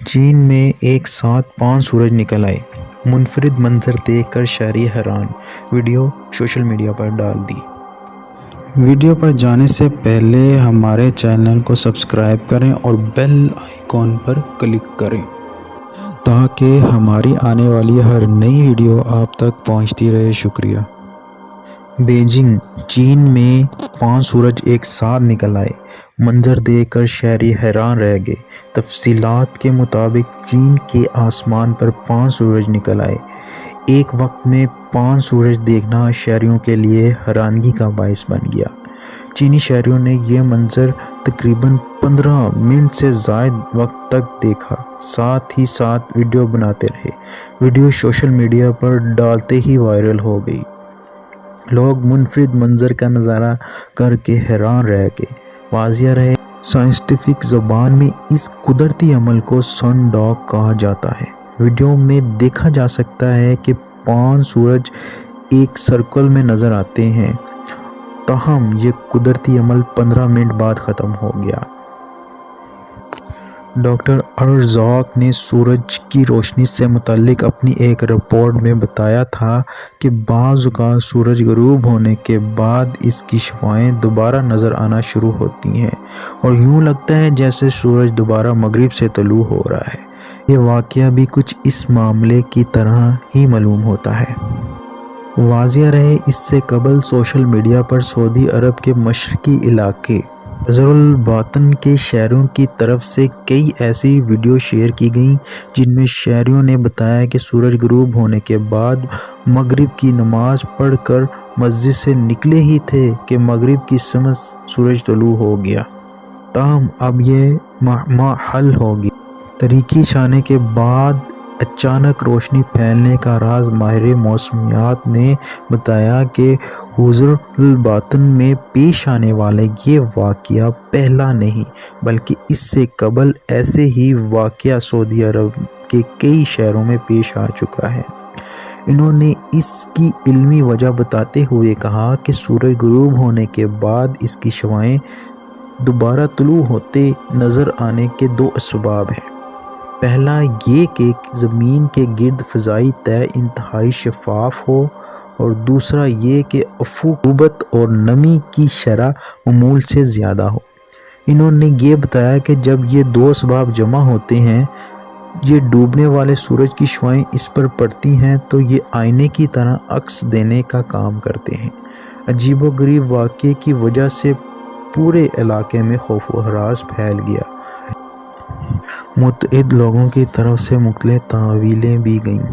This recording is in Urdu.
چین میں ایک ساتھ 5 سورج نکل آئے، منفرد منظر دیکھ کر شہری حیران، ویڈیو سوشل میڈیا پر ڈال دی۔ ویڈیو پر جانے سے پہلے ہمارے چینل کو سبسکرائب کریں اور بیل آئیکن پر کلک کریں تاکہ ہماری آنے والی ہر نئی ویڈیو آپ تک پہنچتی رہے۔ شکریہ۔ بیجنگ، چین میں 5 سورج ایک ساتھ نکل آئے، منظر دیکھ کر شہری حیران رہ گئے۔ تفصیلات کے مطابق چین کے آسمان پر 5 سورج نکل آئے۔ ایک وقت میں 5 سورج دیکھنا شہریوں کے لیے حیرانگی کا باعث بن گیا۔ چینی شہریوں نے یہ منظر تقریباً 15 منٹ سے زائد وقت تک دیکھا، ساتھ ہی ساتھ ویڈیو بناتے رہے۔ ویڈیو سوشل میڈیا پر ڈالتے ہی وائرل ہو گئی۔ لوگ منفرد منظر کا نظارہ کر کے حیران رہ گئے۔ واضح رہے، سائنٹیفک زبان میں اس قدرتی عمل کو سن ڈاگ کہا جاتا ہے۔ ویڈیو میں دیکھا جا سکتا ہے کہ 5 سورج ایک سرکل میں نظر آتے ہیں، تاہم یہ قدرتی عمل 15 منٹ بعد ختم ہو گیا۔ ڈاکٹر ارزاق نے سورج کی روشنی سے متعلق اپنی ایک رپورٹ میں بتایا تھا کہ بعض اوقات سورج غروب ہونے کے بعد اس کی شعاعیں دوبارہ نظر آنا شروع ہوتی ہیں اور یوں لگتا ہے جیسے سورج دوبارہ مغرب سے طلوع ہو رہا ہے۔ یہ واقعہ بھی کچھ اس معاملے کی طرح ہی معلوم ہوتا ہے۔ واضح رہے، اس سے قبل سوشل میڈیا پر سعودی عرب کے مشرقی علاقے جزر الباطن کے شہریوں کی طرف سے کئی ایسی ویڈیو شیئر کی گئیں جن میں شہریوں نے بتایا کہ سورج غروب ہونے کے بعد مغرب کی نماز پڑھ کر مسجد سے نکلے ہی تھے کہ مغرب کی سمت سورج طلوع ہو گیا، تاہم اب یہ معمہ حل ہو گیا۔ تاریکی چھانے کے بعد اچانک روشنی پھیلنے کا راز ماہر موسمیات نے بتایا کہ جزر الباطن میں پیش آنے والا یہ واقعہ پہلا نہیں بلکہ اس سے قبل ایسے ہی واقعہ سعودی عرب کے کئی شہروں میں پیش آ چکا ہے۔ انہوں نے اس کی علمی وجہ بتاتے ہوئے کہا کہ سورج غروب ہونے کے بعد اس کی شعاعیں دوبارہ طلوع ہوتے نظر آنے کے 2 اسباب ہیں۔ پہلا یہ کہ زمین کے گرد فضائی طے انتہائی شفاف ہو اور دوسرا یہ کہ افق رطوبت اور نمی کی شرح معمول سے زیادہ ہو۔ انہوں نے یہ بتایا کہ جب یہ 2 اسباب جمع ہوتے ہیں، یہ ڈوبنے والے سورج کی شعاعیں اس پر پڑتی ہیں تو یہ آئینے کی طرح عکس دینے کا کام کرتے ہیں۔ عجیب و غریب واقعے کی وجہ سے پورے علاقے میں خوف و ہراس پھیل گیا۔ متعدد لوگوں کی طرف سے مختلف تاویلیں بھی گئیں۔